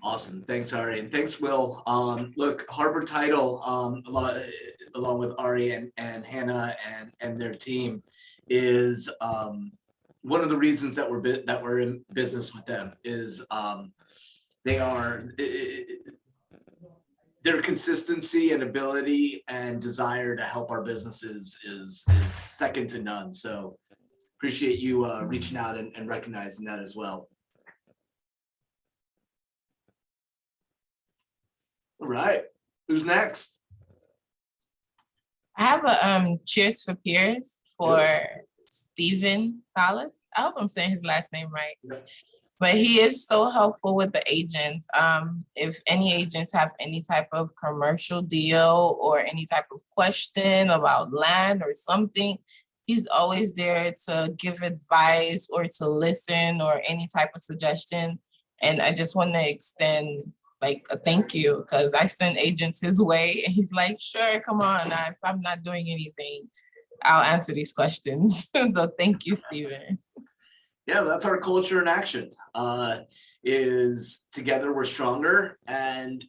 Awesome. Thanks, Ari. And thanks, Will. Look, Harbor Title, along with Ari and Hannah and their team, is one of the reasons that we're in business with them is their consistency and ability and desire to help our businesses is second to none. So appreciate you reaching out and recognizing that as well. All right, who's next? I have a cheers for peers for Stephen Salas. I hope I'm saying his last name right. Yeah. But he is so helpful with the agents. If any agents have any type of commercial deal or any type of question about land or something, he's always there to give advice or to listen or any type of suggestion. And I just want to extend like a thank you, because I send agents his way and he's like, sure, come on. If I'm not doing anything, I'll answer these questions. So thank you, Stephen. Yeah, that's our culture in action. Is together we're stronger, and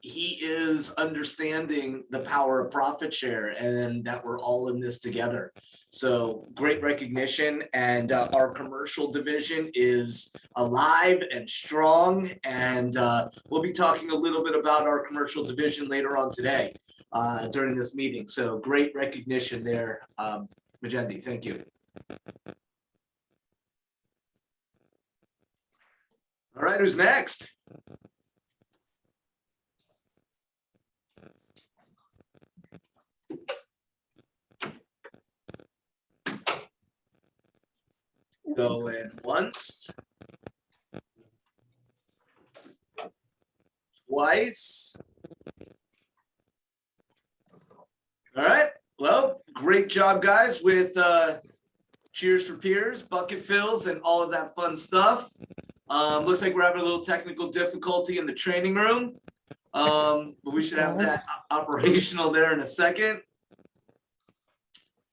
he is understanding the power of profit share and that we're all in this together. So great recognition, and our commercial division is alive and strong, and we'll be talking a little bit about our commercial division later on today during this meeting. So great recognition there, Majendi. Thank you. All right, who's next? Going once, twice. All right, well, great job, guys, with cheers for peers, bucket fills, and all of that fun stuff. Looks like we're having a little technical difficulty in the training room, but we should have that operational there in a second.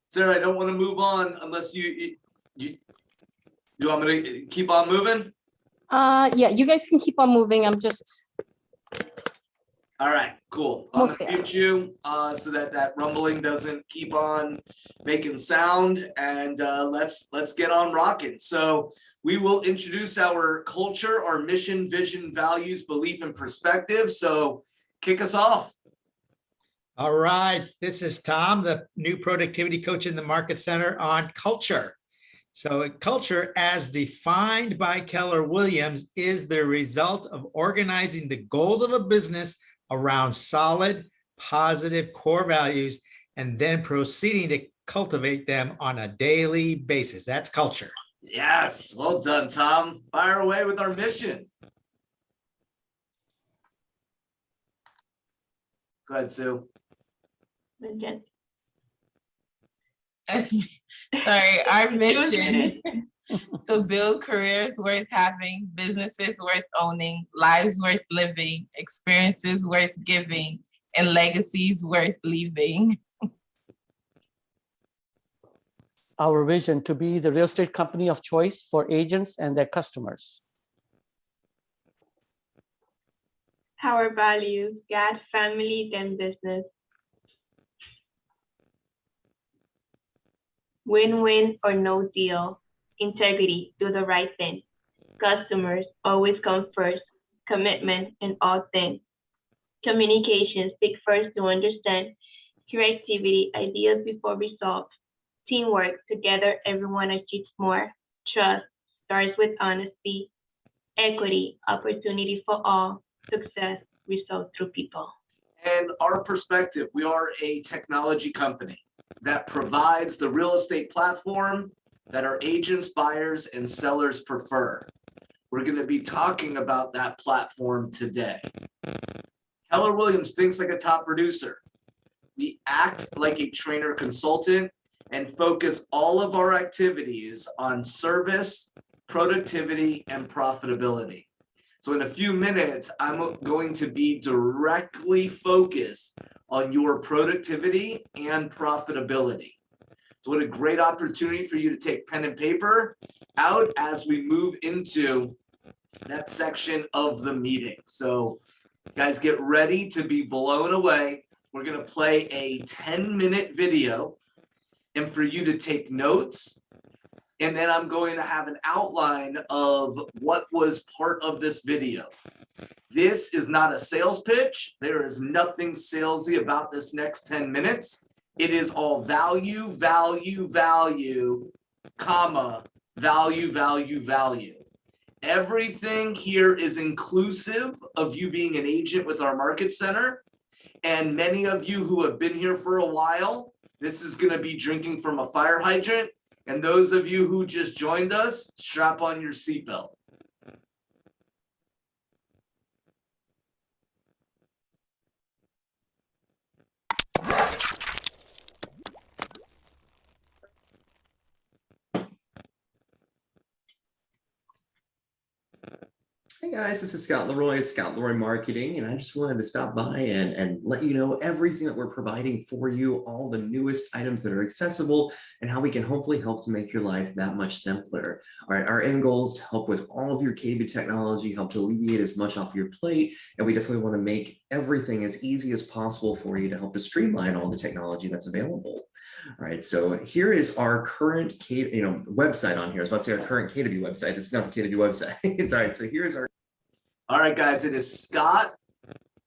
Sarah, I don't want to move on unless you want me to keep on moving? Yeah, you guys can keep on moving. I'm just. All right, cool. I'm gonna mute you so that rumbling doesn't keep on making sound, and let's get on rocking. So we will introduce our culture, our mission, vision, values, belief, and perspective. So kick us off. All right, this is Tom, the new productivity coach in the Market Center on culture. So culture, as defined by Keller Williams, is the result of organizing the goals of a business around solid, positive core values, and then proceeding to cultivate them on a daily basis. That's culture. Yes, well done, Tom. Fire away with our mission. Go ahead, Sue. Sorry, our mission to build careers worth having, businesses worth owning, lives worth living, experiences worth giving, and legacies worth leaving. Our vision to be the real estate company of choice for agents and their customers. Our values, God, family, then business. Win-win or no deal. Integrity, do the right thing. Customers always come first. Commitment in all things. Communication, speak first to understand. Creativity, ideas before results. Teamwork, together everyone achieves more. Trust starts with honesty. Equity, opportunity for all. Success, results through people. And our perspective, we are a technology company that provides the real estate platform that our agents, buyers, and sellers prefer. We're going to be talking about that platform today. Keller Williams thinks like a top producer. We act like a trainer consultant and focus all of our activities on service, productivity, and profitability. So in a few minutes, I'm going to be directly focused on your productivity and profitability. So what a great opportunity for you to take pen and paper out as we move into that section of the meeting. So guys, get ready to be blown away. We're gonna play a 10-minute video and for you to take notes. And then I'm going to have an outline of what was part of this video. This is not a sales pitch. There is nothing salesy about this next 10 minutes. It is all value, value, value, comma, value, value, value. Everything here is inclusive of you being an agent with our market center. And many of you who have been here for a while, this is going to be drinking from a fire hydrant. And those of you who just joined us, strap on your seatbelt. Hey guys, this is Scott Leroy, Scott Leroy Marketing, and I just wanted to stop by and let you know everything that we're providing for you, all the newest items that are accessible, and how we can hopefully help to make your life that much simpler. All right, our end goal is to help with all of your KB technology, help to alleviate as much off your plate, and we definitely want to make everything as easy as possible for you to help to streamline all the technology that's available. All right, so here is our current website on here. I was about to say our current KW website. This is not the KW website. All right, so here's our. All right, guys, it is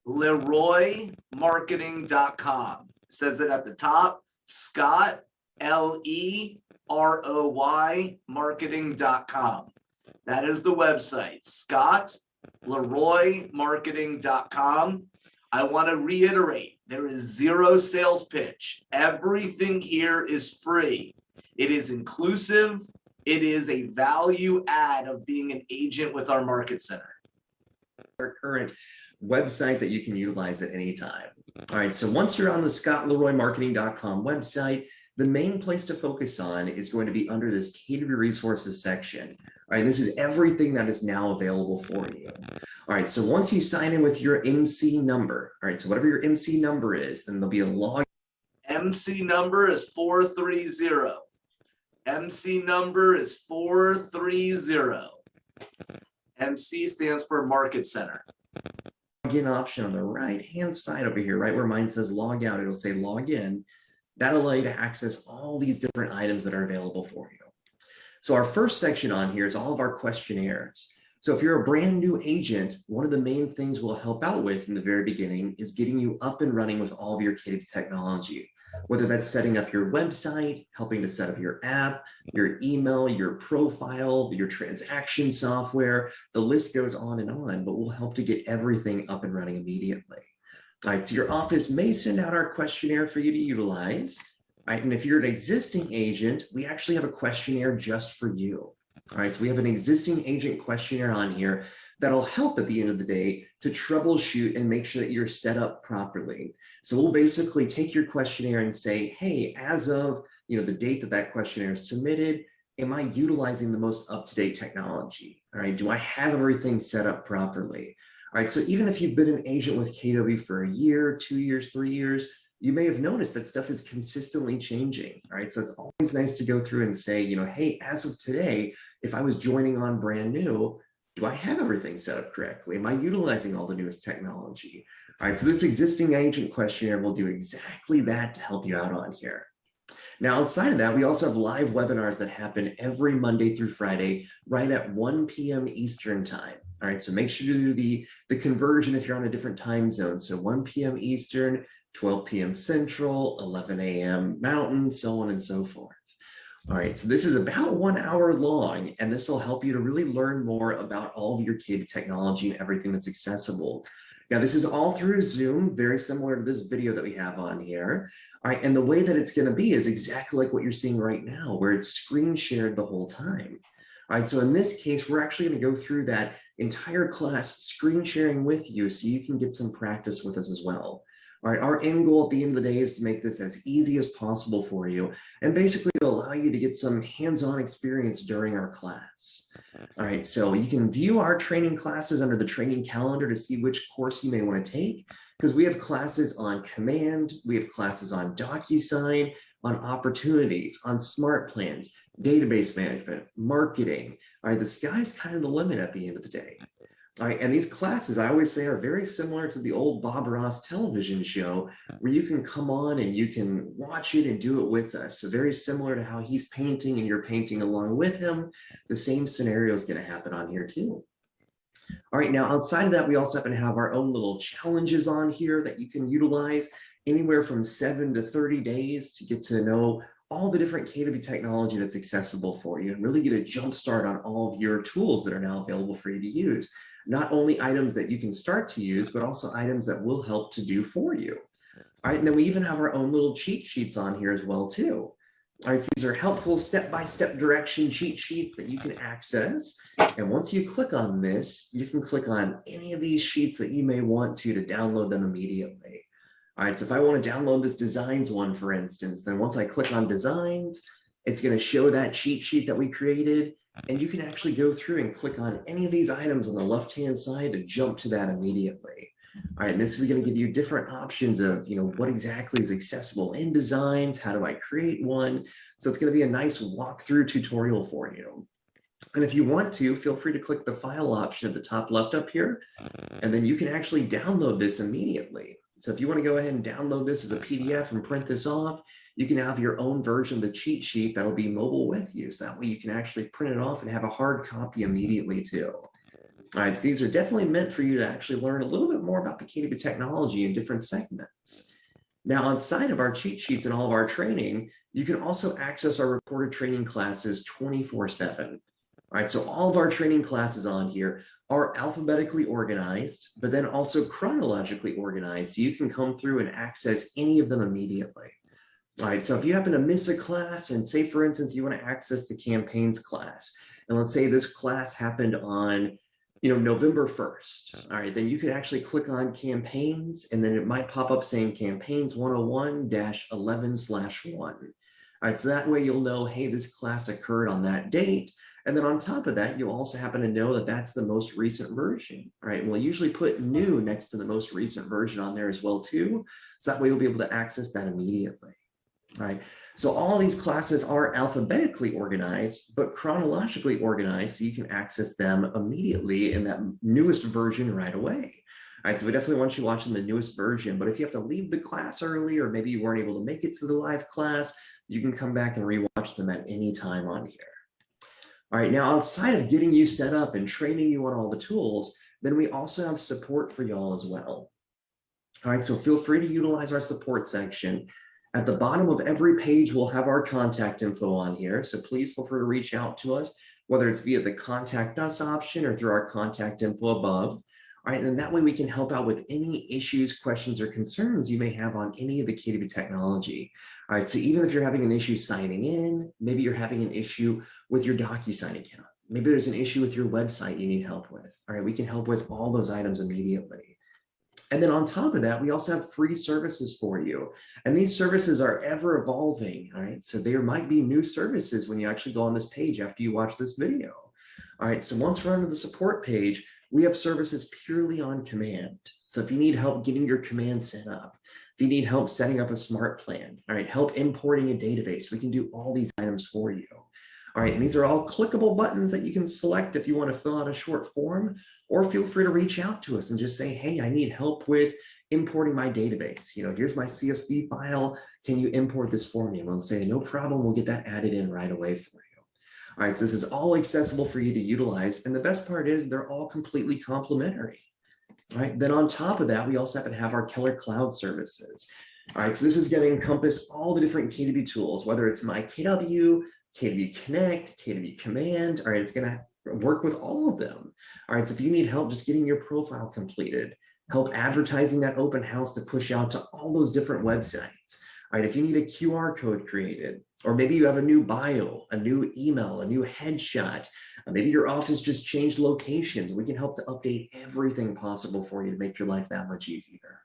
ScottLeroyMarketing.com. It says it at the top, Scott, LEROY Marketing.com. That is the website, ScottLeroyMarketing.com. I want to reiterate, there is zero sales pitch. Everything here is free. It is inclusive. It is a value add of being an agent with our market center. Our current website that you can utilize at any time. All right, so once you're on the ScottLeroyMarketing.com website, the main place to focus on is going to be under this KW Resources section. All right, this is everything that is now available for you. All right, so once you sign in with your MC number, all right, so whatever your MC number is, then there'll be a login. MC number is 430. MC number is 430. MC stands for Market Center. Login option on the right-hand side over here, right where mine says log out, it'll say log in. That'll allow you to access all these different items that are available for you. So our first section on here is all of our questionnaires. So if you're a brand new agent, one of the main things we'll help out with in the very beginning is getting you up and running with all of your KW technology. Whether that's setting up your website, helping to set up your app, your email, your profile, your transaction software, the list goes on, but we'll help to get everything up and running immediately. All right, so your office may send out our questionnaire for you to utilize. All right, and if you're an existing agent, we actually have a questionnaire just for you. All right, so we have an existing agent questionnaire on here that'll help at the end of the day to troubleshoot and make sure that you're set up properly. So we'll basically take your questionnaire and say, hey, as of the date that that questionnaire is submitted, am I utilizing the most up-to-date technology? All right, do I have everything set up properly? All right, so even if you've been an agent with KW for a year, 2 years, 3 years, you may have noticed that stuff is consistently changing. All right, so it's always nice to go through and say, hey, as of today, if I was joining on brand new, do I have everything set up correctly? Am I utilizing all the newest technology? All right, so this existing agent questionnaire will do exactly that to help you out on here. Now, outside of that, we also have live webinars that happen every Monday through Friday, right at 1 p.m. Eastern time. All right, so make sure to do the conversion if you're on a different time zone. So 1 p.m. Eastern, 12 p.m. Central, 11 a.m. Mountain, so on and so forth. All right, so this is about 1 hour long, and this will help you to really learn more about all of your KW technology and everything that's accessible. Now, this is all through Zoom, very similar to this video that we have on here. All right, and the way that it's going to be is exactly like what you're seeing right now, where it's screen shared the whole time. All right, so in this case, we're actually going to go through that entire class screen sharing with you so you can get some practice with us as well. All right, our end goal at the end of the day is to make this as easy as possible for you and basically to allow you to get some hands-on experience during our class. All right, so you can view our training classes under the training calendar to see which course you may want to take, because we have classes on Command, we have classes on DocuSign, on opportunities, on smart plans, database management, marketing. All right, the sky's kind of the limit at the end of the day. All right, and these classes, I always say, are very similar to the old Bob Ross television show, where you can come on and you can watch it and do it with us. So very similar to how he's painting and you're painting along with him, the same scenario is going to happen on here too. All right, now outside of that, we also happen to have our own little challenges on here that you can utilize anywhere from 7 to 30 days to get to know all the different KW technology that's accessible for you and really get a jump start on all of your tools that are now available for you to use. Not only items that you can start to use, but also items that will help to do for you. All right, and then we even have our own little cheat sheets on here as well too. All right, so these are helpful step-by-step direction cheat sheets that you can access. And once you click on this, you can click on any of these sheets that you may want to download them immediately. All right, so if I want to download this designs one, for instance, then once I click on designs, it's going to show that cheat sheet that we created. And you can actually go through and click on any of these items on the left-hand side to jump to that immediately. All right, and this is going to give you different options of, what exactly is accessible in designs, how do I create one? So it's going to be a nice walkthrough tutorial for you. And if you want to, feel free to click the file option at the top left up here, and then you can actually download this immediately. So if you want to go ahead and download this as a PDF and print this off, you can have your own version of the cheat sheet that'll be mobile with you. So that way you can actually print it off and have a hard copy immediately too. All right, so these are definitely meant for you to actually learn a little bit more about the KW technology in different segments. Now, outside of our cheat sheets and all of our training, you can also access our recorded training classes 24/7. All right, so all of our training classes on here are alphabetically organized, but then also chronologically organized. So you can come through and access any of them immediately. All right, so if you happen to miss a class and say, for instance, you want to access the campaigns class, and let's say this class happened on, November 1st. All right, then you can actually click on campaigns and then it might pop up saying campaigns 101-11/1. All right, so that way you'll know, hey, this class occurred on that date. And then on top of that, you'll also happen to know that that's the most recent version. All right, and we'll usually put new next to the most recent version on there as well too. So that way you'll be able to access that immediately. All right, so all these classes are alphabetically organized, but chronologically organized, so you can access them immediately in that newest version right away. All right, so we definitely want you watching the newest version, but if you have to leave the class early, or maybe you weren't able to make it to the live class, you can come back and rewatch them at any time on here. All right, now outside of getting you set up and training you on all the tools, then we also have support for y'all as well. All right, so feel free to utilize our support section. At the bottom of every page, we'll have our contact info on here. So please feel free to reach out to us, whether it's via the contact us option or through our contact info above. All right, and then that way we can help out with any issues, questions, or concerns you may have on any of the KW technology. All right, so even if you're having an issue signing in, maybe you're having an issue with your DocuSign account, maybe there's an issue with your website you need help with. All right, we can help with all those items immediately. And then on top of that, we also have free services for you. And these services are ever evolving. All right, so there might be new services when you actually go on this page after you watch this video. All right, so once we're under the support page, we have services purely on command. So if you need help getting your command set up, if you need help setting up a smart plan, all right, help importing a database, we can do all these items for you. All right, and these are all clickable buttons that you can select if you want to fill out a short form, or feel free to reach out to us and just say, hey, I need help with importing my database. Here's my CSV file. Can you import this for me? And we'll say, no problem. We'll get that added in right away for you. All right, so this is all accessible for you to utilize. And the best part is they're all completely complimentary. All right, then on top of that, we also happen to have our Keller Cloud services. All right, so this is going to encompass all the different KW tools, whether it's my KW, KW Connect, KW Command. All right, it's going to work with all of them. All right, so if you need help just getting your profile completed, help advertising that open house to push out to all those different websites. All right, if you need a QR code created, or maybe you have a new bio, a new email, a new headshot, maybe your office just changed locations, we can help to update everything possible for you to make your life that much easier.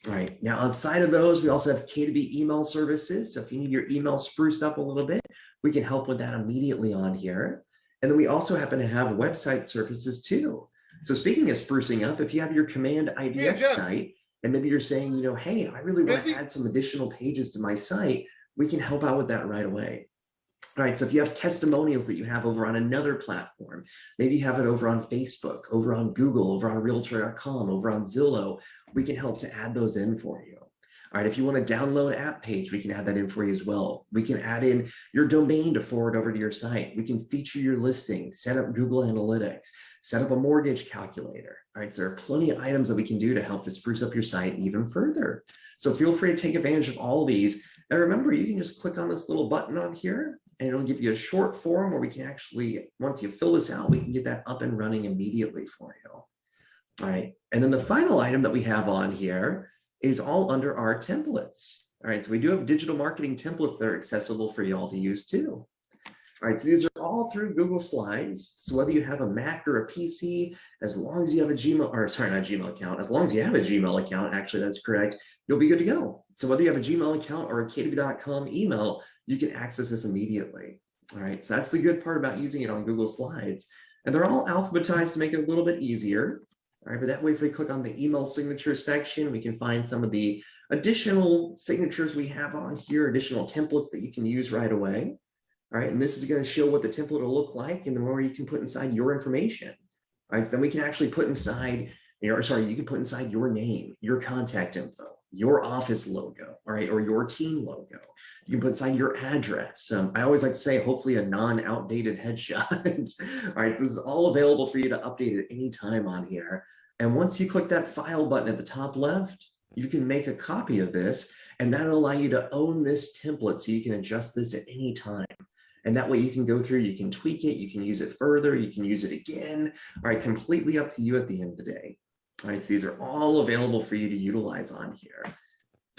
All right, now outside of those, we also have KW email services. So if you need your email spruced up a little bit, we can help with that immediately on here. And then we also happen to have website services too. So speaking of sprucing up, if you have your Command IDX site, and maybe you're saying, hey, I really want to add some additional pages to my site, we can help out with that right away. All right, so if you have testimonials that you have over on another platform, maybe you have it over on Facebook, over on Google, over on Realtor.com, over on Zillow, we can help to add those in for you. All right, if you want to download app page, we can add that in for you as well. We can add in your domain to forward over to your site. We can feature your listing, set up Google Analytics, set up a mortgage calculator. All right, so there are plenty of items that we can do to help to spruce up your site even further. So feel free to take advantage of all of these. And remember, you can just click on this little button on here and it'll give you a short form where we can actually, once you fill this out, we can get that up and running immediately for you. All right, and then the final item that we have on here is all under our templates. All right, so we do have digital marketing templates that are accessible for y'all to use too. All right, so these are all through Google Slides. So whether you have a Mac or a PC, as long as you have a Gmail, or sorry, not Gmail account, as long as you have a Gmail account, actually that's correct, you'll be good to go. So whether you have a Gmail account or a kwAventura.com email, you can access this immediately. All right, so that's the good part about using it on Google Slides. And they're all alphabetized to make it a little bit easier. All right, but that way, if we click on the email signature section, we can find some of the additional signatures we have on here, additional templates that you can use right away. All right, and this is going to show what the template will look like and the more you can put inside your information. All right, so then we can actually put inside, you can put inside your name, your contact info, your office logo, all right, or your team logo. You can put inside your address. I always like to say, hopefully a non-outdated headshot. All right, this is all available for you to update at any time on here. And once you click that file button at the top left, you can make a copy of this, and that'll allow you to own this template so you can adjust this at any time. And that way you can go through, you can tweak it, you can use it further, you can use it again. All right, completely up to you at the end of the day. All right, so these are all available for you to utilize on here.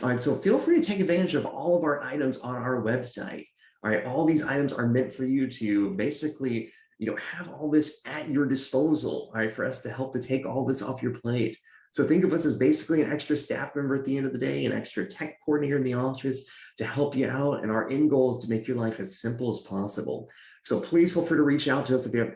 All right, so feel free to take advantage of all of our items on our website. All right, all these items are meant for you to basically, have all this at your disposal, all right, for us to help to take all this off your plate. So think of us as basically an extra staff member at the end of the day, an extra tech coordinator in the office to help you out. And our end goal is to make your life as simple as possible. So please feel free to reach out to us if you have.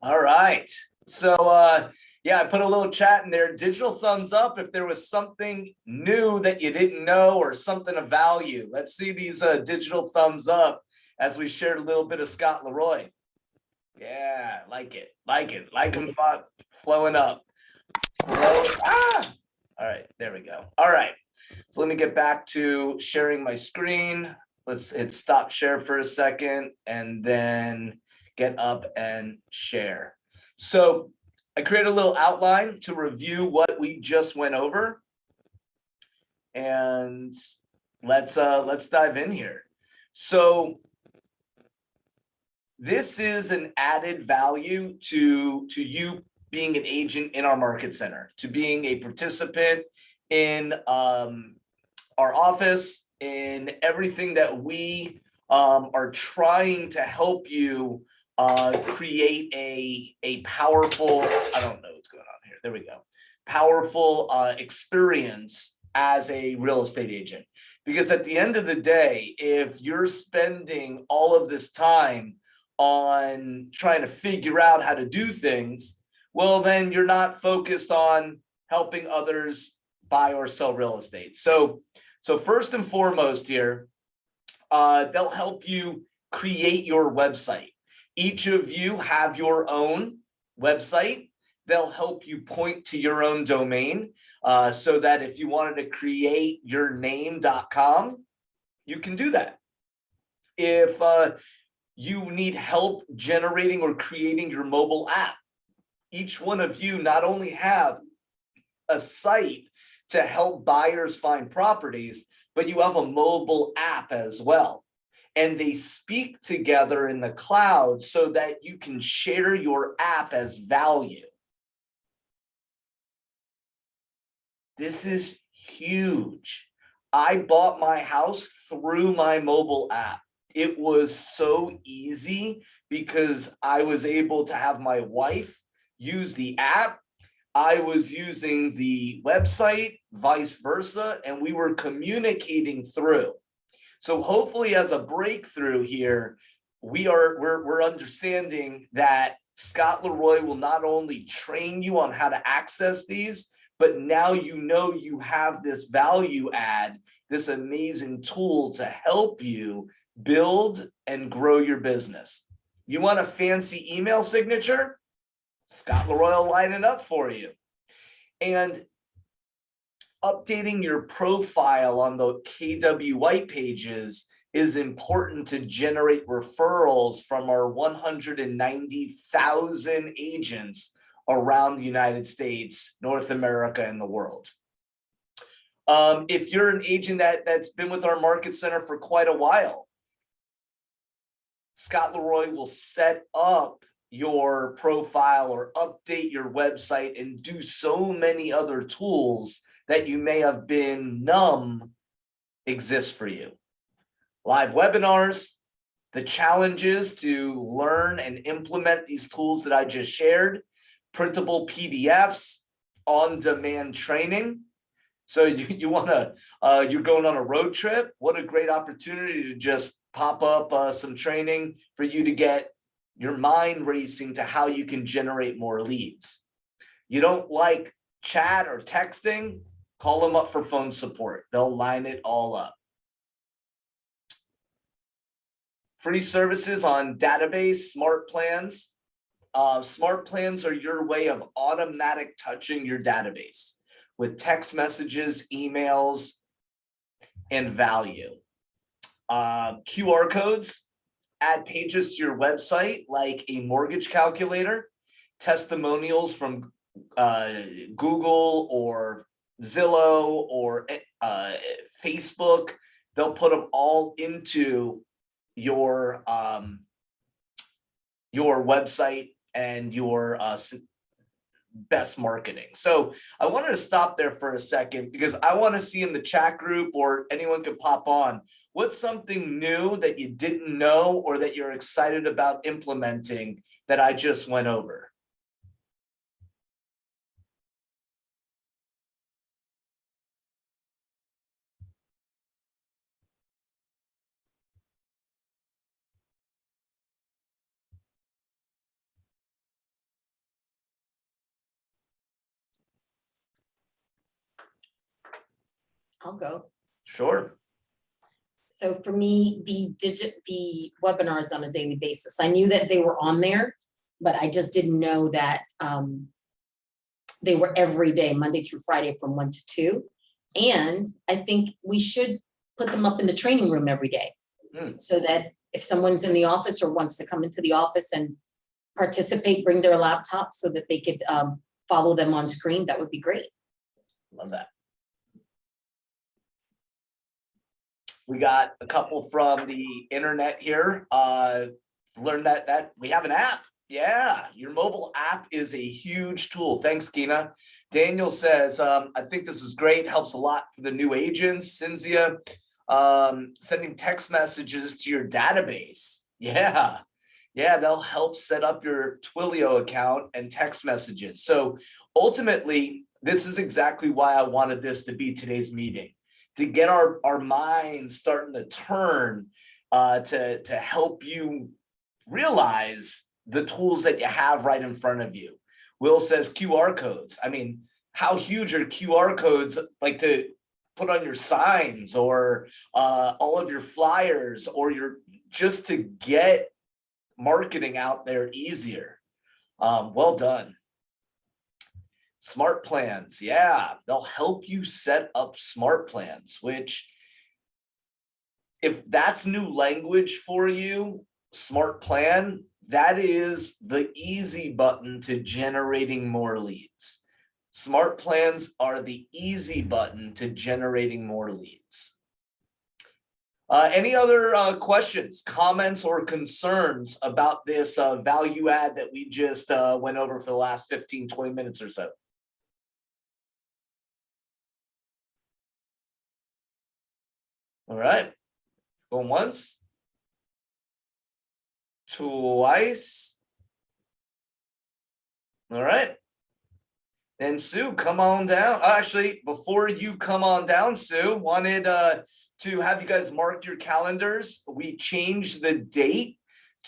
All right. So yeah, I put a little chat in there. Digital thumbs up if there was something new that you didn't know or something of value. Let's see these digital thumbs up as we shared a little bit of Scott Leroy. Yeah, like them flowing up. All right, there we go. All right, so let me get back to sharing my screen. Let's hit stop share for a second and then get up and share. So I created a little outline to review what we just went over. And let's dive in here. So this is an added value to you being an agent in our market center, to being a participant in our office, in everything that we are trying to help you create a powerful, I don't know what's going on here. There we go. Powerful experience as a real estate agent. Because at the end of the day, if you're spending all of this time on trying to figure out how to do things, well, then you're not focused on helping others buy or sell real estate. So first and foremost here, they'll help you create your website. Each of you have your own website. They'll help you point to your own domain so that if you wanted to create yourname.com, you can do that. If you need help generating or creating your mobile app, each one of you not only have a site to help buyers find properties, but you have a mobile app as well. And they speak together in the cloud so that you can share your app as value. This is huge. I bought my house through my mobile app. It was so easy because I was able to have my wife use the app. I was using the website, vice versa, and we were communicating through. So hopefully as a breakthrough here, we're understanding that Scott Leroy will not only train you on how to access these, but now you have this value add, this amazing tool to help you build and grow your business. You want a fancy email signature? Scott Leroy will line it up for you. And updating your profile on the KW white pages is important to generate referrals from our 190,000 agents around the United States, North America, and the world. If you're an agent that's been with our market center for quite a while, Scott Leroy will set up your profile or update your website and do so many other tools that you may have been numb exist for you. Live webinars, the challenges to learn and implement these tools that I just shared, printable PDFs, on-demand training. So you want to, you're going on a road trip. What a great opportunity to just pop up some training for you to get your mind racing to how you can generate more leads. You don't like chat or texting? Call them up for phone support. They'll line it all up. Free services on database, smart plans. Smart plans are your way of automatic touching your database with text messages, emails, and value. QR codes, add pages to your website like a mortgage calculator, testimonials from Google or Zillow or Facebook. They'll put them all into your website and your best marketing. So I wanted to stop there for a second because I want to see in the chat group, or anyone can pop on, what's something new that you didn't know or that you're excited about implementing that I just went over? I'll go. Sure. So for me, the webinars on a daily basis, I knew that they were on there, but I just didn't know that they were every day, Monday through Friday from 1 to 2. And I think we should put them up in the training room every day so that if someone's in the office or wants to come into the office and participate, bring their laptop so that they could follow them on screen, that would be great. Love that. We got a couple from the internet here. Learned that we have an app. Yeah, your mobile app is a huge tool. Thanks, Gina. Daniel says, I think this is great. Helps a lot for the new agents. Cynthia, sending text messages to your database. Yeah, they'll help set up your Twilio account and text messages. So ultimately, this is exactly why I wanted this to be today's meeting, to get our minds starting to turn to help you realize the tools that you have right in front of you. Will says QR codes. I mean, how huge are QR codes, like to put on your signs or all of your flyers, or just to get marketing out there easier. Well done. Smart plans, yeah, they'll help you set up smart plans, which, if that's new language for you, smart plan, that is the easy button to generating more leads. Smart plans are the easy button to generating more leads. Any other questions, comments, or concerns about this value add that we just went over for the last 15, 20 minutes or so? All right, going once, twice. All right. And Sue, come on down. Actually, before you come on down, Sue, wanted to have you guys mark your calendars. We changed the date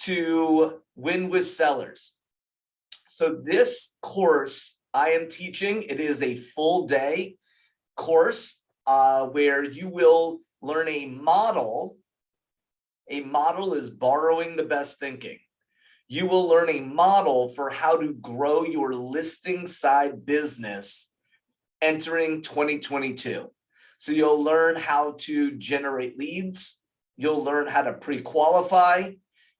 to Win with Sellers. So this course I am teaching, it is a full day course where you will learn a model A model is borrowing the best thinking. You will learn a model for how to grow your listing side business entering 2022. So you'll learn how to generate leads. You'll learn how to pre-qualify.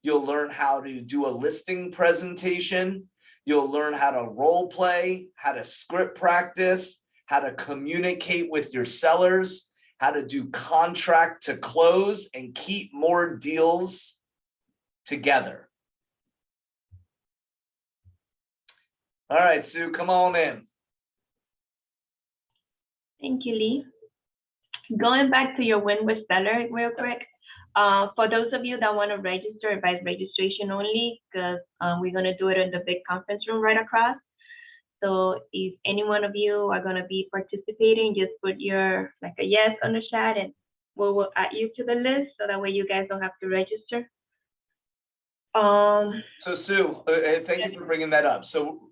You'll learn how to do a listing presentation. You'll learn how to role play, how to script practice, how to communicate with your sellers, how to do contract to close and keep more deals together. All right, Sue, come on in. Thank you, Lee. Going back to your win with seller real quick. For those of you that want to register, advise registration only, because we're going to do it in the big conference room right across. So if any one of you are going to be participating, just put your like a yes on the chat and we will add you to the list so that way you guys don't have to register. So Sue, thank you for bringing that up. So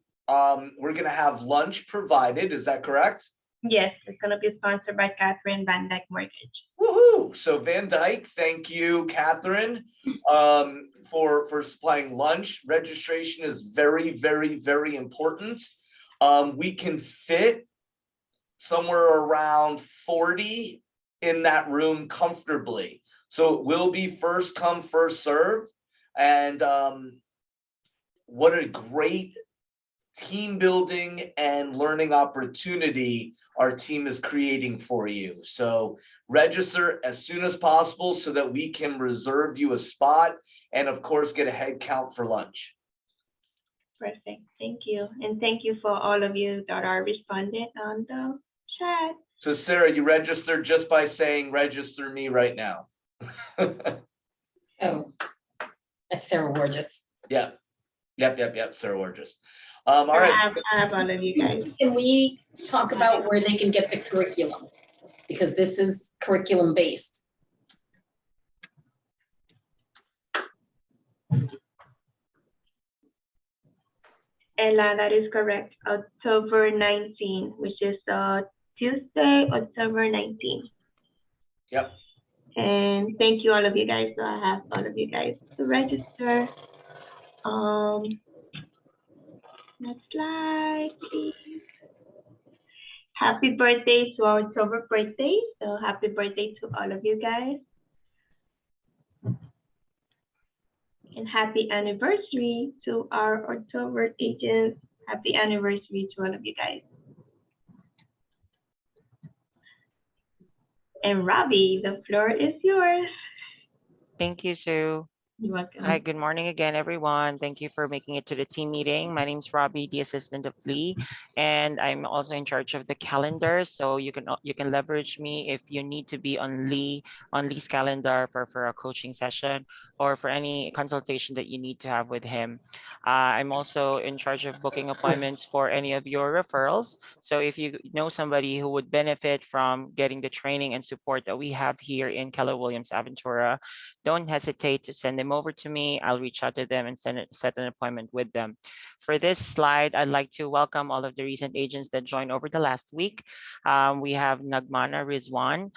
we're going to have lunch provided. Is that correct? Yes, it's going to be sponsored by Catherine Van Dyke Mortgage. Woohoo! So Van Dyke, thank you, Catherine, for supplying lunch. Registration is very, very, very important. We can fit somewhere around 40 in that room comfortably. So it will be first come, first serve. And what a great team building and learning opportunity our team is creating for you. So register as soon as possible so that we can reserve you a spot and of course get a head count for lunch. Perfect, thank you. And thank you for all of you that are responding on the chat. So Sarah, you registered just by saying register me right now. Oh, that's Sarah Wargis. Yeah. Yep. Sarah Wargis. All right. I have all of you guys. Can we talk about where they can get the curriculum? Because this is curriculum based. Ella, that is correct. October 19, which is Tuesday, October 19. Yep. And thank you all of you guys. So I have all of you guys to register. Next slide, please. Happy birthday to our October birthday. So happy birthday to all of you guys. And happy anniversary to our October agents. Happy anniversary to all of you guys. And Robbie, the floor is yours. Thank you, Sue. You're welcome. Hi, good morning again, everyone. Thank you for making it to the team meeting. My name is Robbie, the assistant of Lee, and I'm also in charge of the calendar. So you can leverage me if you need to be on Lee's calendar for a coaching session or for any consultation that you need to have with him. I'm also in charge of booking appointments for any of your referrals. So if you know somebody who would benefit from getting the training and support that we have here in Keller Williams Aventura, don't hesitate to send them over to me. I'll reach out to them and set an appointment with them. For this slide, I'd like to welcome all of the recent agents that joined over the last week. We have Nagmana Rizwan,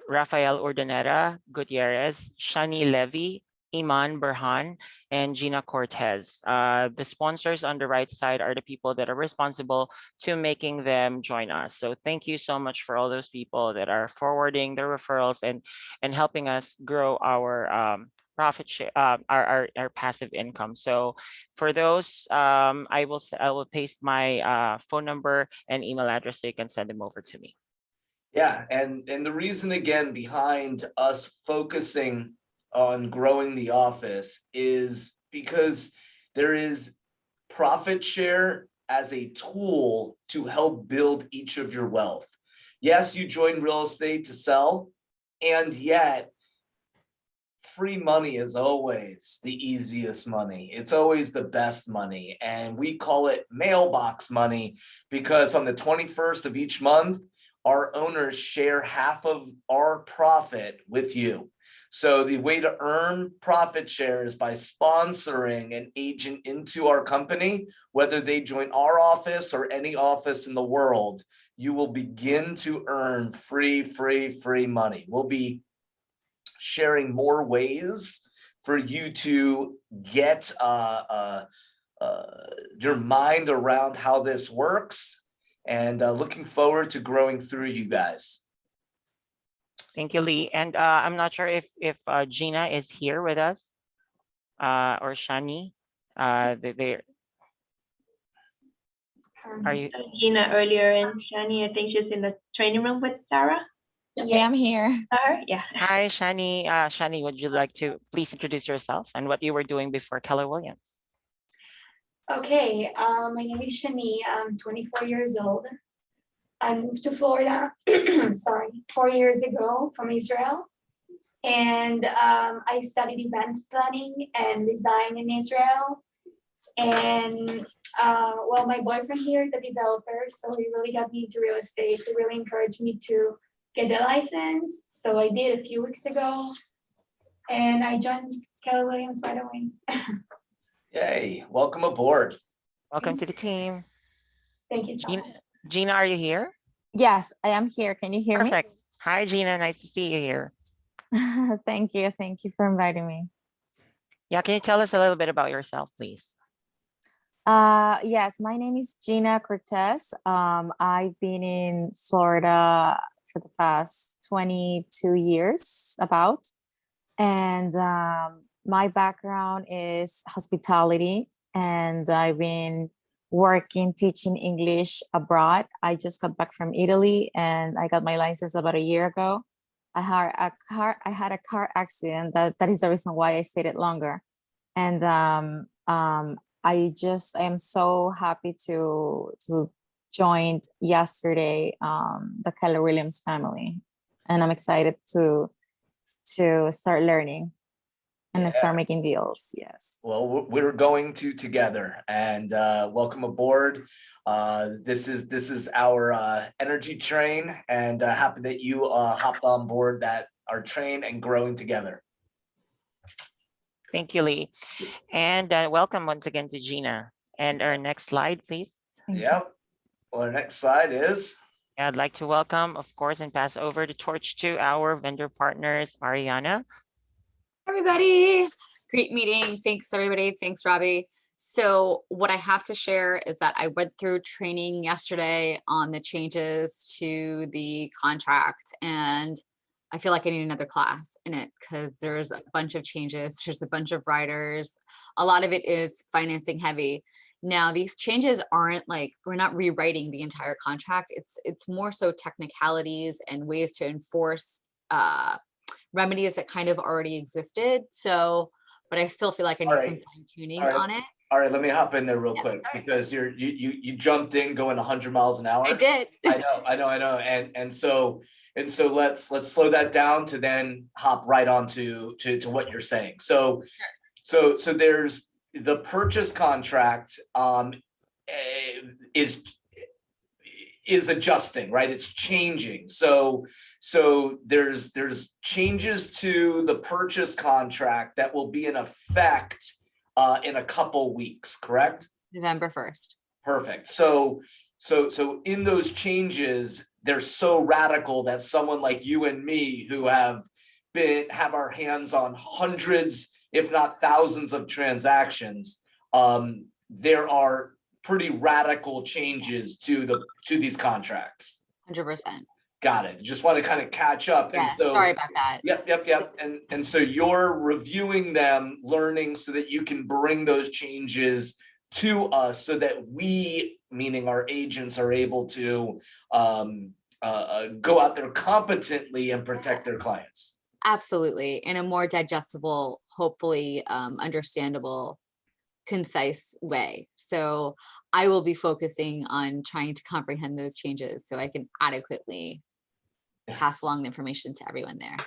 Rafael Urdaneta Gutierrez, Shani Levy, Iman Berhan, and Gina Cortez. The sponsors on the right side are the people that are responsible to making them join us. So thank you so much for all those people that are forwarding their referrals and helping us grow our profit share, our passive income. So for those, I will paste my phone number and email address so you can send them over to me. Yeah, and the reason again behind us focusing on growing the office is because there is profit share as a tool to help build each of your wealth. Yes, you join real estate to sell, and yet free money is always the easiest money. It's always the best money. And we call it mailbox money because on the 21st of each month, our owners share half of our profit with you. So the way to earn profit share is by sponsoring an agent into our company, whether they join our office or any office in the world, you will begin to earn free money. We'll be sharing more ways for you to get your mind around how this works, and looking forward to growing through you guys. Thank you, Lee. And I'm not sure if Gina is here with us or Shani. They are you? Gina earlier and Shani, I think she's in the training room with Sarah. Yeah, I'm here. Sarah, yeah. Hi, Shani. Shani, would you like to please introduce yourself and what you were doing before Keller Williams? Okay, my name is Shani. I'm 24 years old. I moved to Florida, sorry, 4 years ago from Israel. And I studied event planning and design in Israel. And well, my boyfriend here is a developer, so he really got me into real estate. He really encouraged me to get the license. So I did a few weeks ago. And I joined Keller Williams right away. Yay, welcome aboard. Welcome to the team. Thank you so much. Gina, are you here? Yes, I am here. Can you hear Perfect. Hi, Gina. Nice to see you here. me? Thank you. Thank you for inviting me. Yeah, can you tell us a little bit about yourself, please? Yes, my name is Gina Cortez. I've been in Florida for the past 22 years about. And my background is hospitality, and I've been working, teaching English abroad. I just got back from Italy and I got my license about a year ago. I had a car accident. That is the reason why I stayed it longer. And I am so happy to join yesterday the Keller Williams family, and I'm excited to start learning and start making deals. Yes. Well, we're going to together, and welcome aboard. This is our energy train, and happy that you hopped on board our train and growing together. Thank you, Lee. And welcome once again to Gina. And our next slide, please. Yep. Well, our next slide is. I'd like to welcome, of course, and pass over the torch to our vendor partners, Ariana. Everybody, great meeting. Thanks, everybody. Thanks, Robbie. So what I have to share is that I went through training yesterday on the changes to the contract, and I feel like I need another class in it because there's a bunch of changes. There's a bunch of riders. A lot of it is financing heavy. Now, these changes aren't like, we're not rewriting the entire contract. It's more so technicalities and ways to enforce remedies that kind of already existed. So, but I still feel like I need some fine tuning on it. All right, let me hop in there real quick because you jumped in going 100 miles an hour. I did. I know. And so let's slow that down to then hop right on to what you're saying. So there's the purchase contract is adjusting, right? It's changing. So there's changes to the purchase contract that will be in effect in a couple weeks, correct? November 1st. Perfect. So in those changes, they're so radical that someone like you and me who have our hands on hundreds, if not thousands of transactions, there are pretty radical changes to these contracts. 100%. Got it. Just want to kind of catch up. Yeah, and so, sorry about that. Yep. And so you're reviewing them, learning so that you can bring those changes to us so that we, meaning our agents, are able to go out there competently and protect their clients. Absolutely. In a more digestible, hopefully understandable, concise way. So I will be focusing on trying to comprehend those changes so I can adequately pass along the information to everyone there.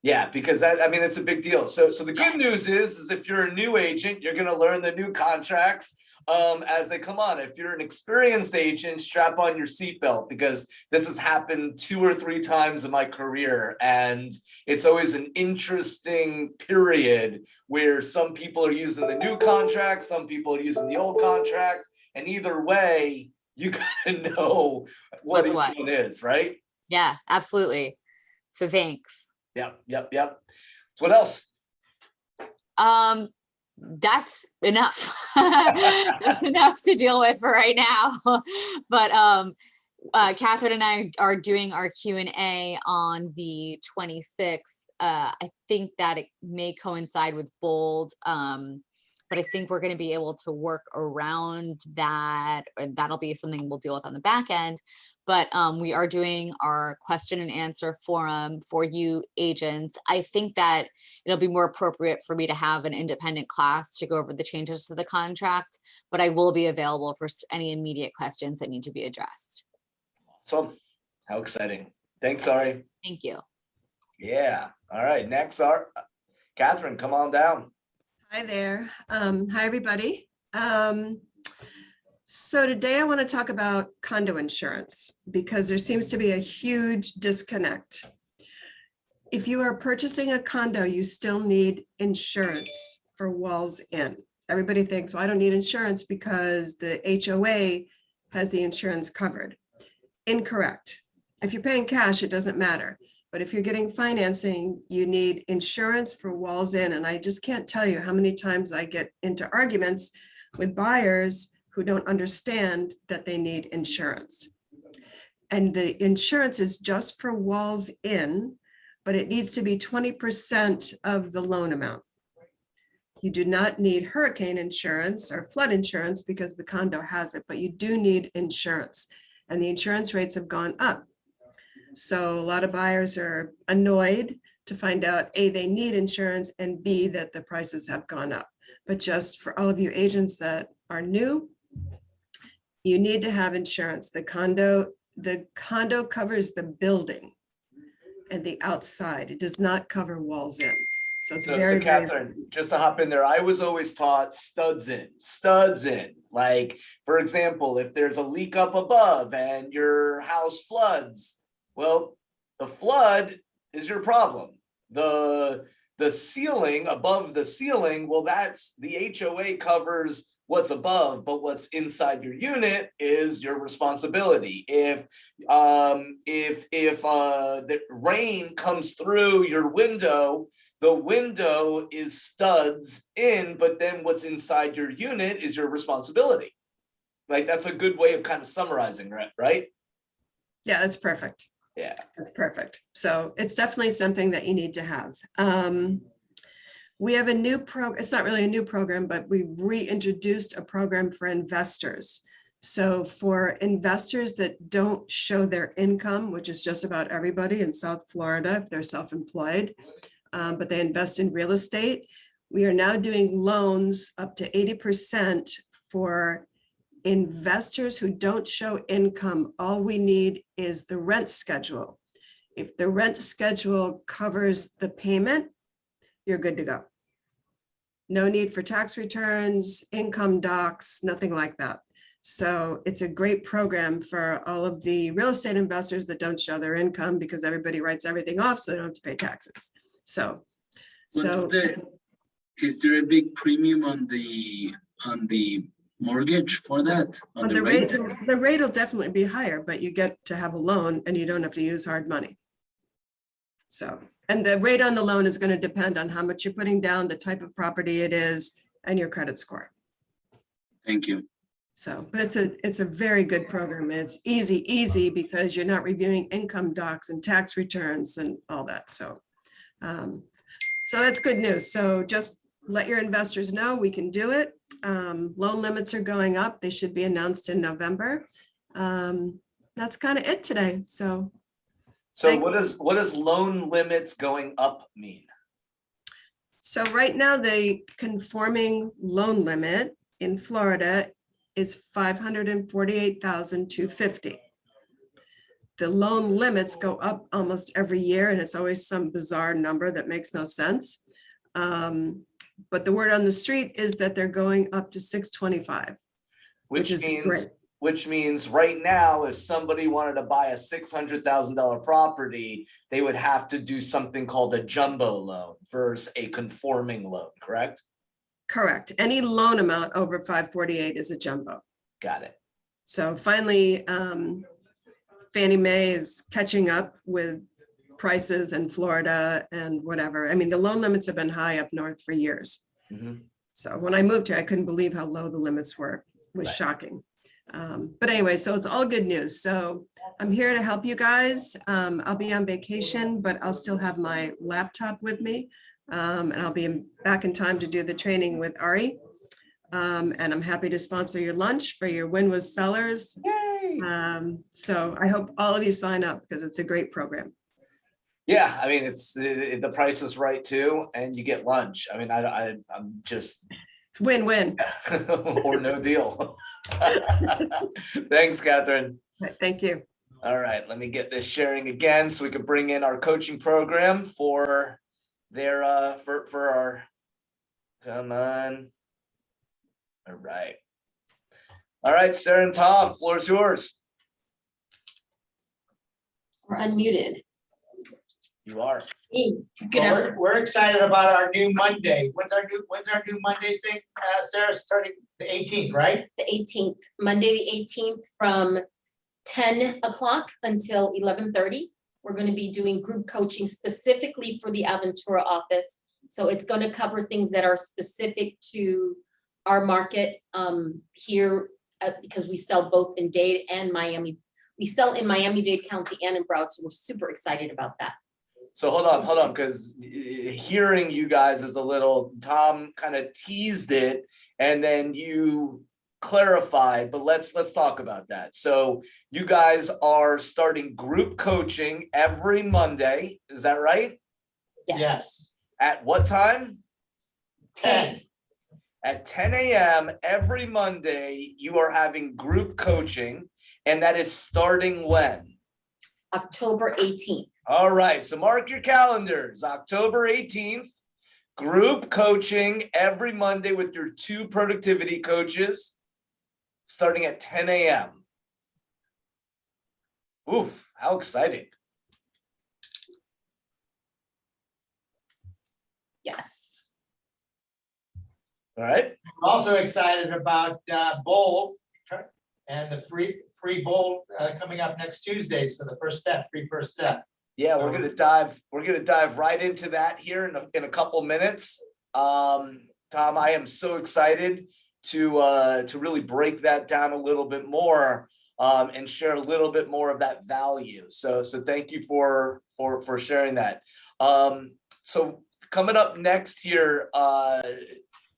Yeah, because it's a big deal. So the good news is if you're a new agent, you're going to learn the new contracts as they come on. If you're an experienced agent, strap on your seatbelt, because this has happened 2 or 3 times in my career. And it's always an interesting period where some people are using the new contract, some people are using the old contract. And either way, you got to know what each one is, right? Yeah, absolutely. So thanks. Yep. So what else? That's enough. That's enough to deal with for right now. But Catherine and I are doing our Q&A on the 26th. I think that it may coincide with Bold, but I think we're going to be able to work around that, or that'll be something we'll deal with on the back end. But we are doing our question and answer forum for you agents. I think that it'll be more appropriate for me to have an independent class to go over the changes to the contract, but I will be available for any immediate questions that need to be addressed. Awesome. How exciting. Thanks, Ari. Thank you. Yeah. All right. Next, Catherine, come on down. Hi there. Hi, everybody. So today I want to talk about condo insurance because there seems to be a huge disconnect. If you are purchasing a condo, you still need insurance for walls in. Everybody thinks, well, I don't need insurance because the HOA has the insurance covered. Incorrect. If you're paying cash, it doesn't matter. But if you're getting financing, you need insurance for walls in. And I just can't tell you how many times I get into arguments with buyers who don't understand that they need insurance. And the insurance is just for walls in, but it needs to be 20% of the loan amount. You do not need hurricane insurance or flood insurance because the condo has it, but you do need insurance. And the insurance rates have gone up. So a lot of buyers are annoyed to find out A, they need insurance, and B, that the prices have gone up. But just for all of you agents that are new, you need to have insurance. The condo covers the building and the outside. It does not cover walls in. So it's very, Catherine, just to hop in there, I was always taught studs in. Like, for example, if there's a leak up above and your house floods, well, the flood is your problem. The ceiling, above the ceiling, well, that's the HOA covers what's above, but what's inside your unit is your responsibility. If the rain comes through your window, the window is studs in, but then what's inside your unit is your responsibility. Like, that's a good way of kind of summarizing, right? Yeah, that's perfect. Yeah, that's perfect. So it's definitely something that you need to have. We have a new program. It's not really a new program, but we reintroduced a program for investors. So for investors that don't show their income, which is just about everybody in South Florida, if they're self-employed, but they invest in real estate, we are now doing loans up to 80% for investors who don't show income. All we need is the rent schedule. If the rent schedule covers the payment, you're good to go. No need for tax returns, income docs, nothing like that. So it's a great program for all of the real estate investors that don't show their income because everybody writes everything off so they don't have to pay taxes. Is there a big premium on the mortgage for that? On the rate? The rate will definitely be higher, but you get to have a loan and you don't have to use hard money. So, and the rate on the loan is going to depend on how much you're putting down, the type of property it is, and your credit score. Thank you. So, but it's a very good program. It's easy because you're not reviewing income docs and tax returns and all that. So, so that's good news. So just let your investors know we can do it. Loan limits are going up. They should be announced in November. That's kind of it today. So what does loan limits going up mean? So right now the conforming loan limit in Florida is $548,250. The loan limits go up almost every year, and it's always some bizarre number that makes no sense. But the word on the street is that they're going up to 625, which is great. Which means right now, if somebody wanted to buy a $600,000 property, they would have to do something called a jumbo loan versus a conforming loan, correct? Correct. Any loan amount over 548 is a jumbo. Got it. So finally, Fannie Mae is catching up with prices in Florida and whatever. I mean, the loan limits have been high up north for years. Mhm. So when I moved here, I couldn't believe how low the limits were. It was Right. shocking. But anyway, so it's all good news. So I'm here to help you guys. I'll be on vacation, but I'll still have my laptop with me. And I'll be back in time to do the training with Ari. And I'm happy to sponsor your lunch for your Win with Sellers. So I hope all of you sign up because it's a great program. Yeah, I mean, the price is right too, and you get lunch. I mean, I'm just It's win-win. or no deal. Thanks, Catherine. Thank you. All right, let me get this sharing again so we can bring in our coaching program for their for our, come on. All right. All right, Sarah and Tom, floor is yours. We're unmuted. You are. Hey, good Well, afternoon. we're excited about our new Monday. When's our new Monday thing, Sarah? Starting the 18th, right? The 18th, Monday, the 18th, from 10 o'clock until 11:30. We're going to be doing group coaching specifically for the Aventura office. So it's going to cover things that are specific to our market here because we sell both in Dade and Miami. We sell in Miami-Dade County and in Broward, so we're super excited about that. So hold on, because hearing you guys is a little, Tom kind of teased it and then you clarified, but let's talk about that. So you guys are starting group coaching every Monday, is that right? Yes. At what time? 10. At 10 a.m. every Monday, you are having group coaching, and that is starting when? October 18th. All right, so mark your calendars, October 18th, group coaching every Monday with your 2 productivity coaches, starting at 10 a.m. Ooh, how exciting. Yes. All right. We're also excited about Bowl and the free Bowl coming up next Tuesday. So the first step, free first step. Yeah, So- we're gonna dive right into that here in a couple minutes. Tom, I am so excited to really break that down a little bit more and share a little bit more of that value. So thank you for sharing that. So coming up next here,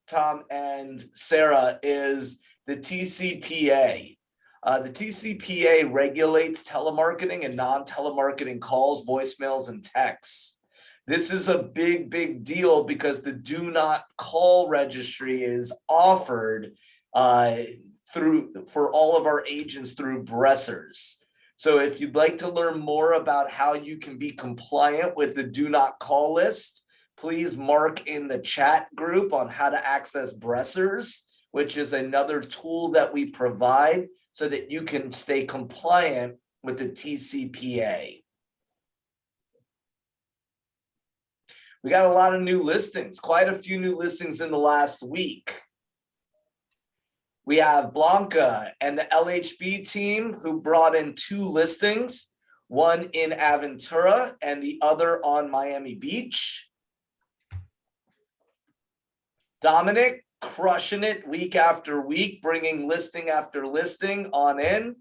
Tom and Sarah, is the TCPA. The TCPA regulates telemarketing and non-telemarketing calls, voicemails, and texts. This is a big deal because the do not call registry is offered for all of our agents through Bressers. So if you'd like to learn more about how you can be compliant with the do not call list, please mark in the chat group on how to access Bressers, which is another tool that we provide so that you can stay compliant with the TCPA. We got a lot of new listings, quite a few new listings in the last week. We have Blanca and the LHB team who brought in 2 listings, one in Aventura and the other on Miami Beach. Dominic crushing it week after week, bringing listing after listing on in.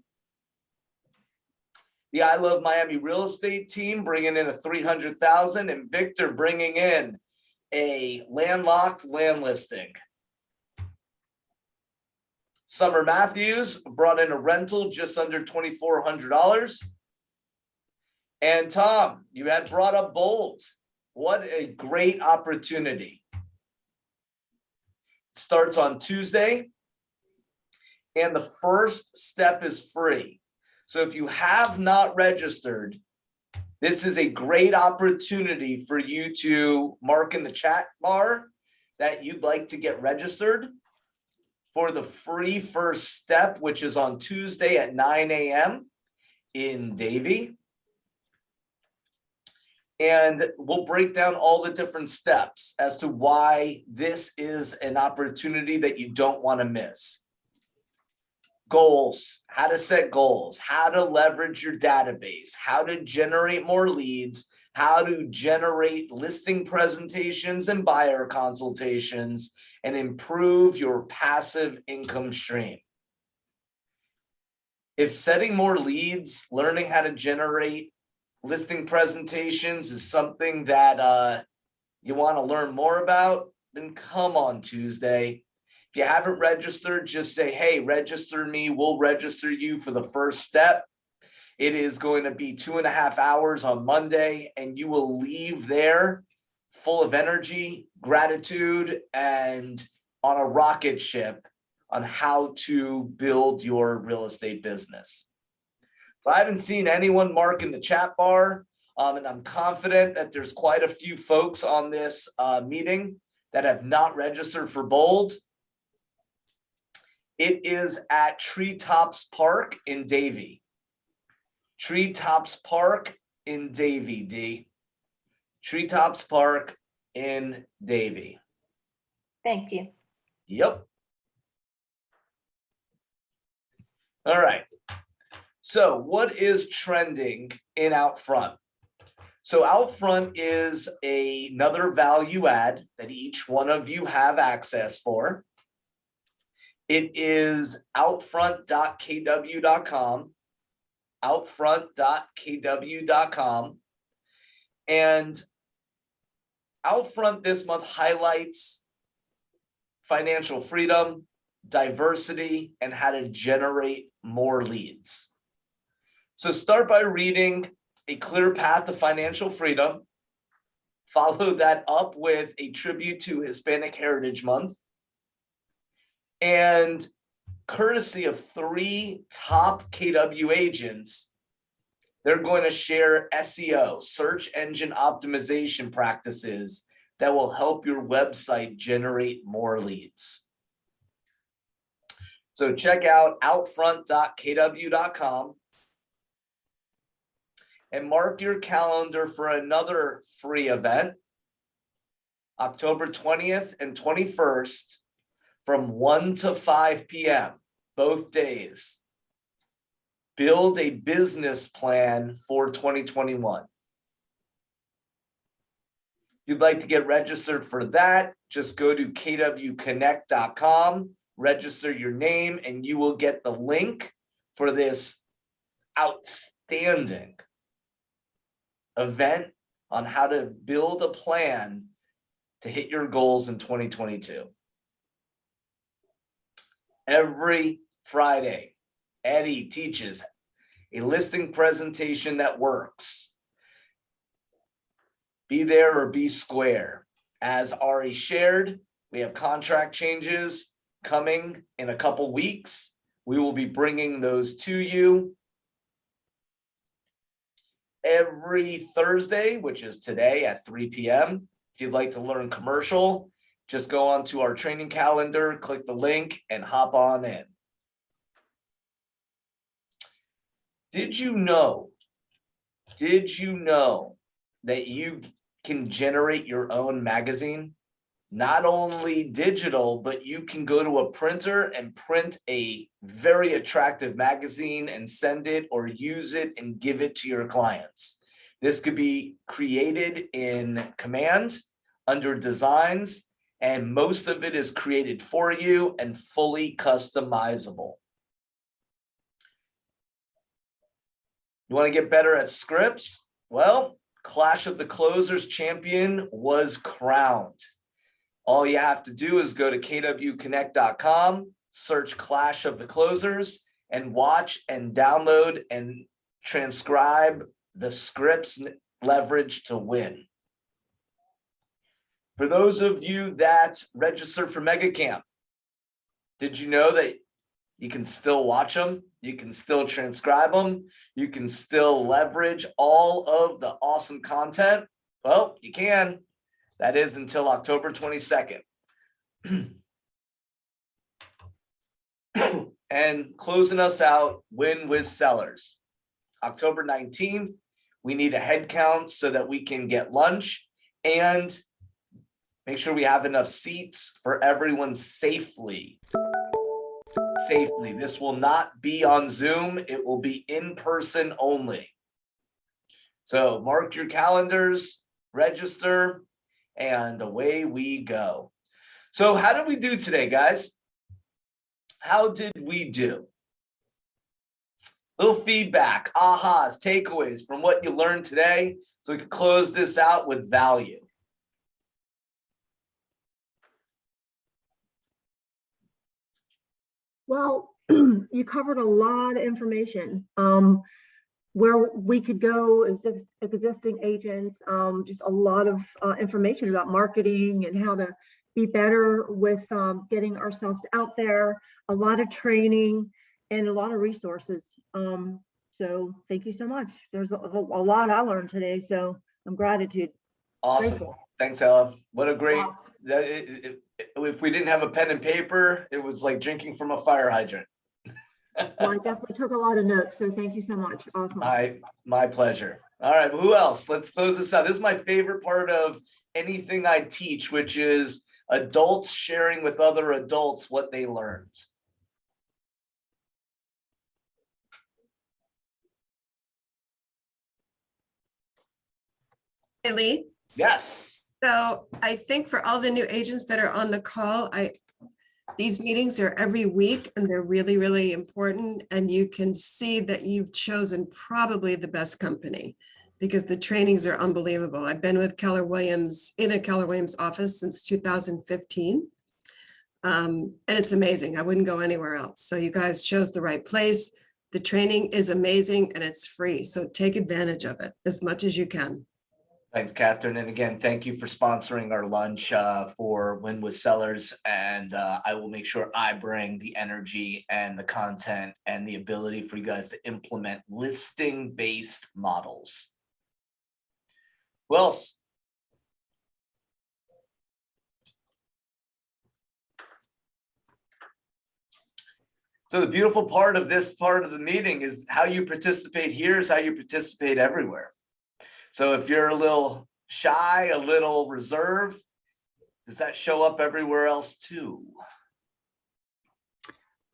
The I Love Miami real estate team bringing in a 300,000, and Victor bringing in a landlocked land listing. Summer Matthews brought in a rental just under $2,400. And Tom, you had brought up Bold. What a great opportunity. Starts on Tuesday, and the first step is free. So if you have not registered, this is a great opportunity for you to mark in the chat bar that you'd like to get registered for the free first step, which is on Tuesday at 9 a.m. in Davie. And we'll break down all the different steps as to why this is an opportunity that you don't want to miss. Goals, how to set goals, how to leverage your database, how to generate more leads, how to generate listing presentations and buyer consultations and improve your passive income stream. If setting more leads, learning how to generate listing presentations is something that you want to learn more about, then come on Tuesday. If you haven't registered, just say, hey, register me. We'll register you for the first step. It is going to be 2.5 hours on Monday, and you will leave there full of energy, gratitude, and on a rocket ship on how to build your real estate business. So I haven't seen anyone mark in the chat bar, and I'm confident that there's quite a few folks on this meeting that have not registered for Bold. It is at Treetops Park in Davie. Treetops Park in Davie, D. Treetops Park in Davie. Thank you. Yep. All right. So what is trending in Outfront? So Outfront is another value add that each one of you have access for. It is outfront.kw.com, outfront.kw.com. And Outfront this month highlights financial freedom, diversity, and how to generate more leads. So start by reading A Clear Path to Financial Freedom. Follow that up with a tribute to Hispanic Heritage Month. And courtesy of 3 top KW agents, they're going to share SEO, search engine optimization practices that will help your website generate more leads. So check out outfront.kw.com and mark your calendar for another free event, October 20th and 21st from 1 to 5 p.m., both days. Build a business plan for 2021. If you'd like to get registered for that, just go to kwconnect.com, register your name, and you will get the link for this outstanding event on how to build a plan to hit your goals in 2022. Every Friday, Eddie teaches a listing presentation that works. Be there or be square. As Ari shared, we have contract changes coming in a couple weeks. We will be bringing those to you every Thursday, which is today at 3 p.m. If you'd like to learn commercial, just go onto our training calendar, click the link, and hop on in. Did you know that you can generate your own magazine? Not only digital, but you can go to a printer and print a very attractive magazine and send it or use it and give it to your clients. This could be created in Command under Designs, and most of it is created for you and fully customizable. You want to get better at scripts? Well, Clash of the Closers champion was crowned. All you have to do is go to kwconnect.com, search Clash of the Closers, and watch and download and transcribe the scripts leverage to win. For those of you that registered for Mega Camp, did you know that you can still watch them? You can still transcribe them. You can still leverage all of the awesome content. Well, you can. That is until October 22nd. And closing us out, Win with Sellers. October 19th, we need a head count so that we can get lunch and make sure we have enough seats for everyone safely. This will not be on Zoom. It will be in person only. So mark your calendars, register, and away we go. So how did we do today, guys? How did we do? Little feedback, ahas, takeaways from what you learned today, so we can close this out with value. Well, you covered a lot of information. Where we could go as existing agents, just a lot of information about marketing and how to be better with getting ourselves out there, a lot of training and a lot of resources. So thank you so much. There's a lot I learned today, so I'm gratitude. Awesome. Grateful. Thanks, Ella. What a great, Wow. if we didn't have a pen and paper, it was like drinking from a fire hydrant. Well, I definitely took a lot of notes, so thank you so much. Awesome. My pleasure. All right, who else? Let's close this out. This is my favorite part of anything I teach, which is adults sharing with other adults what they learned. Hey, Lee. Yes. So I think for all the new agents that are on the call, these meetings are every week and they're really, really important. And you can see that you've chosen probably the best company because the trainings are unbelievable. I've been with Keller Williams in a Keller Williams office since 2015. And it's amazing. I wouldn't go anywhere else. So you guys chose the right place. The training is amazing and it's free. So take advantage of it as much as you can. Thanks, Catherine. And again, thank you for sponsoring our lunch for Win with Sellers. And I will make sure I bring the energy and the content and the ability for you guys to implement listing-based models. Who else? So the beautiful part of this part of the meeting is how you participate here is how you participate everywhere. So if you're a little shy, a little reserved, does that show up everywhere else too?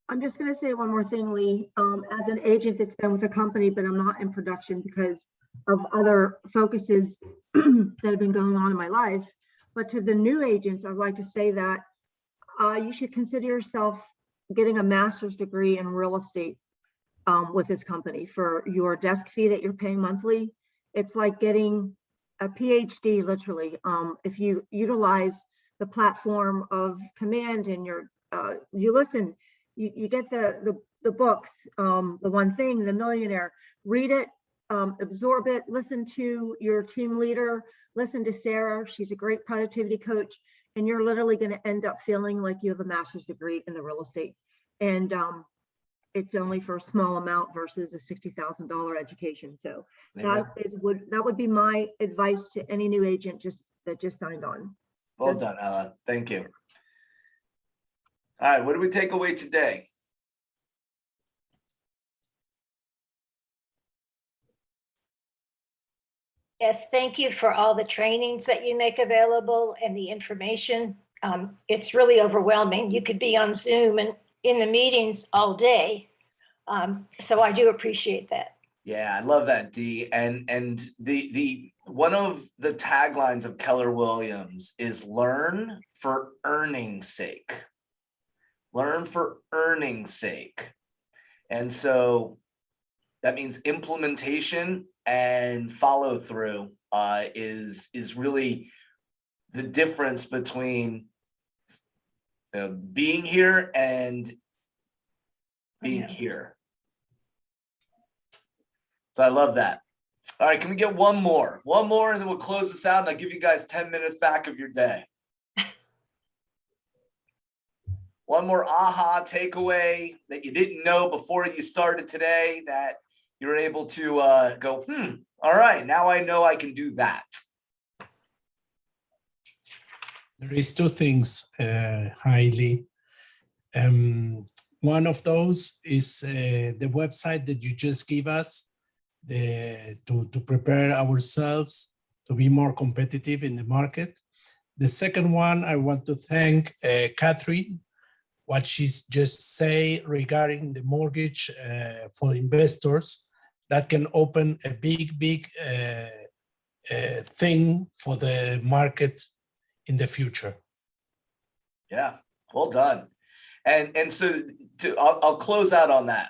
I'm just going to say one more thing, Lee. As an agent that's been with a company, but I'm not in production because of other focuses that have been going on in my life. But to the new agents, I'd like to say that you should consider yourself getting a master's degree in real estate with this company for your desk fee that you're paying monthly. It's like getting a PhD, literally. If you utilize the platform of Command and you listen, you get the books, The One Thing, The Millionaire, read it, absorb it, listen to your team leader, listen to Sarah. She's a great productivity coach, and you're literally going to end up feeling like you have a master's degree in the real estate. And it's only for a small amount versus a $60,000 education. So that would be my advice to any new agent that just signed on. Well done, Ella. Thank you. All right, what do we take away today? Yes, thank you for all the trainings that you make available and the information. It's really overwhelming. You could be on Zoom and in the meetings all day. So I do appreciate that. Yeah, I love that, Dee. And the one of the taglines of Keller Williams is learn for earning's sake. Learn for earning's sake. And so that means implementation and follow through is really the difference between being here and being here. So I love that. All right, can we get one more? One more, and then we'll close this out, and I'll give you guys 10 minutes back of your day. One more aha takeaway that you didn't know before you started today that you're able to go, all right, now I know I can do that. There is two things, Hailey. One of those is the website that you just gave us to prepare ourselves to be more competitive in the market. The second one, I want to thank Catherine, what she's just say regarding the mortgage for investors. that can open a big thing for the market in the future. Yeah, well done. And so I'll close out on that.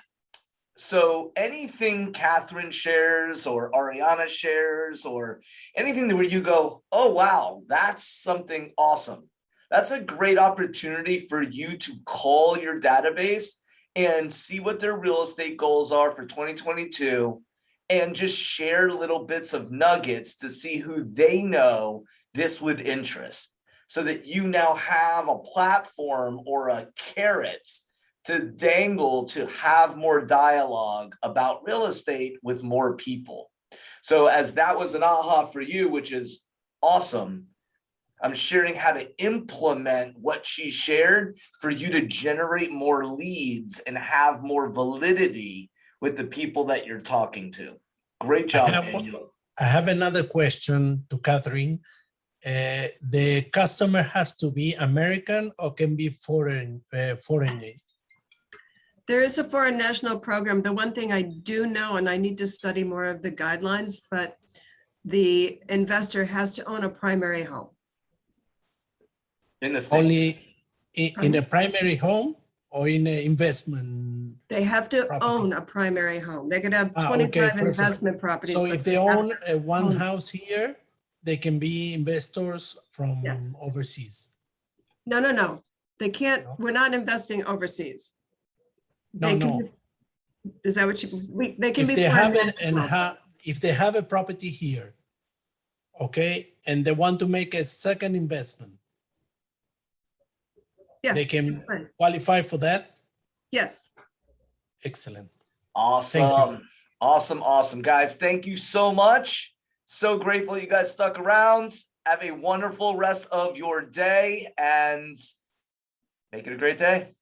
So anything Catherine shares or Ariana shares or anything where you go, oh, wow, that's something awesome. That's a great opportunity for you to call your database and see what their real estate goals are for 2022 and just share little bits of nuggets to see who they know this would interest, so that you now have a platform or a carrot to dangle to have more dialogue about real estate with more people. So as that was an aha for you, which is awesome, I'm sharing how to implement what she shared for you to generate more leads and have more validity with the people that you're talking to. Great job, Daniel. I have another question to Catherine. The customer has to be American or can be foreign? There is a foreign national program. The one thing I do know, and I need to study more of the guidelines, but the investor has to own a primary home. In the state. Only in a primary home or in an investment? They have to property? own a primary home. They could have Okay, 25 perfect. investment properties. So but if they have own to one own- house here, they can be investors from Yes. overseas. No. They can't, No? we're not investing overseas. No, They can no. be- Is that what you, they can If be. they foreign have it national. and if they have a property here, okay, and they want to make a second investment, Yeah, they can fine. qualify for that? Yes. Excellent. Awesome. Awesome. Guys, thank you so much. So grateful you guys stuck around. Have a wonderful rest of your day and make it a great day.